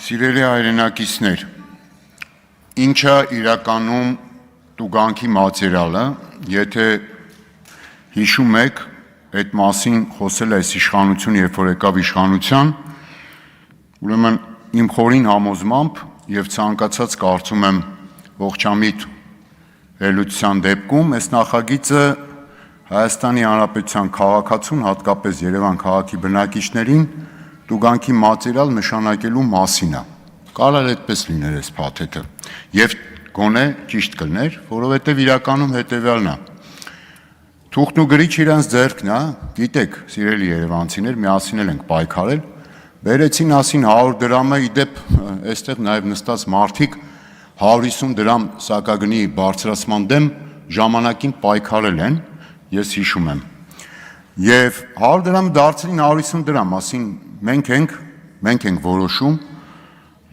Սիրելի հայրենակիցներ, ինչա իրականում տուգանքի մատերիալը, եթե հիշում եք, այդ մասին խոսել այս իշխանությունը, երբ որ եկավ իշխանության, ուրեմն իմ խորին համոզմամբ եւ ցանկացած կարծում եմ ողջամիտ ելույթության դեպքում այս նախագիծը Հայաստանի Հանրապետության քաղաքացուն, հատկապես Երևան քաղաքի բնակիչներին տուգանքի մատերիալ նշանակելու մասին է։ Կարող է այդպես լիներ այս փաթեթը եւ գոնե ճիշտ կլներ, որովհետեւ իրականում հետեւյալն է։ Թուղթն ու գրիչ իրանց ձեռքն է, գիտեք, սիրելի երևանցիներ, միասին ենք պայքարել, բերեցին ասին 100 դրամը, իդեպ այստեղ նաեւ նստած մարդիկ 150 դրամ սակագնի բարձրացման դեմ ժամանակին պայքարել են, ես հիշում եմ։ Եվ 100 դրամը դարձրին 150 դրամ, ասին մենք ենք որոշում,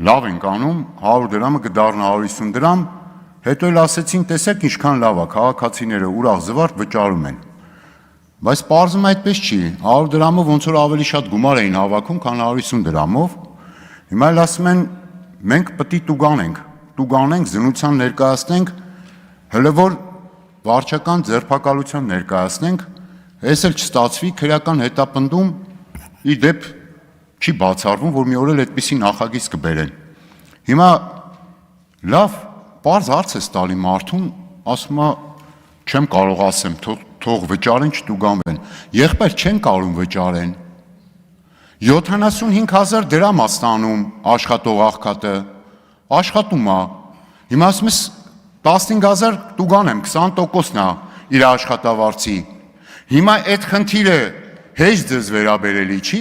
լավ ենք անում, 100 դրամը կդառնա 150 դրամ, հետո էլ ասեցին, տեսեք ինչքան լավ է, քաղաքացիները ուրախ զվարթ վճարում են։ Բայց պարզվում այդպես չի, 100 դրամը ոնց որ ավելի շատ գումար էին հավաքում, քան 150 դրամով։ Հիմա էլ ասում են, մենք պետք է տուգանենք, զնության ներկայացնենք, հələ որ վարչական ձերբակալության ներկայացնենք, այս էլ չստացվի, քրեական հետապնդում ի դեպ չի բացառվում, որ մի օր էլ այդպիսի նախագիծ կբերեն։ Հիմա լավ, պարզ հարց է տալի մարդուն, ասում է, չեմ կարող ասեմ, թող վճարեն, չտուգանվեն։ Եղբայր չեն կարող վճարեն։ 75,000 դրամ է ստանում աշխատող աղքատը, աշխատում է։ Հիմա ասում ես 15,000 տուգանեմ, 20%-ն է իր աշխատավարձի։ Հիմա այդ խնդիրը հեշտ ձեզ վերաբերելի չի։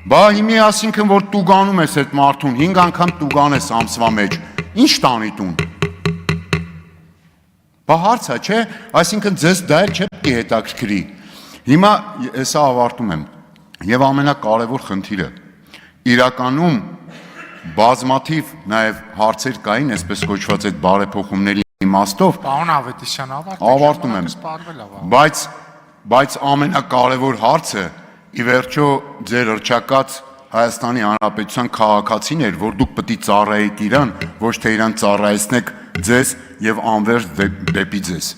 Բա հիմի ասինքն որ տուգանում ես այդ մարդուն, 5 անգամ տուգանես ամսվա մեջ, ինչ տանի տուն։ Բա հարց է, չէ, այսինքն ձեզ դա էլ չէ պետք է հետաքրքրի։ Հիմա հեսա ավարտում եմ։ Եվ ամենակարևոր խնդիրը, իրականում բազմաթիվ նաև հարցեր կային, այսպես կոչված այդ բարեփոխումների իմաստով։ Պարոն Ավետիսյան, ավարտում եմ։ Բայց ամենակարևոր հարցը ի վերջո ձեր հռչակած Հայաստանի Հանրապետության քաղաքացին էր, որ դուք պետք է ծառայեիք իրան, ոչ թե իրան ծառայեցնեք ձեզ եւ անվերջ դեպի ձեզ։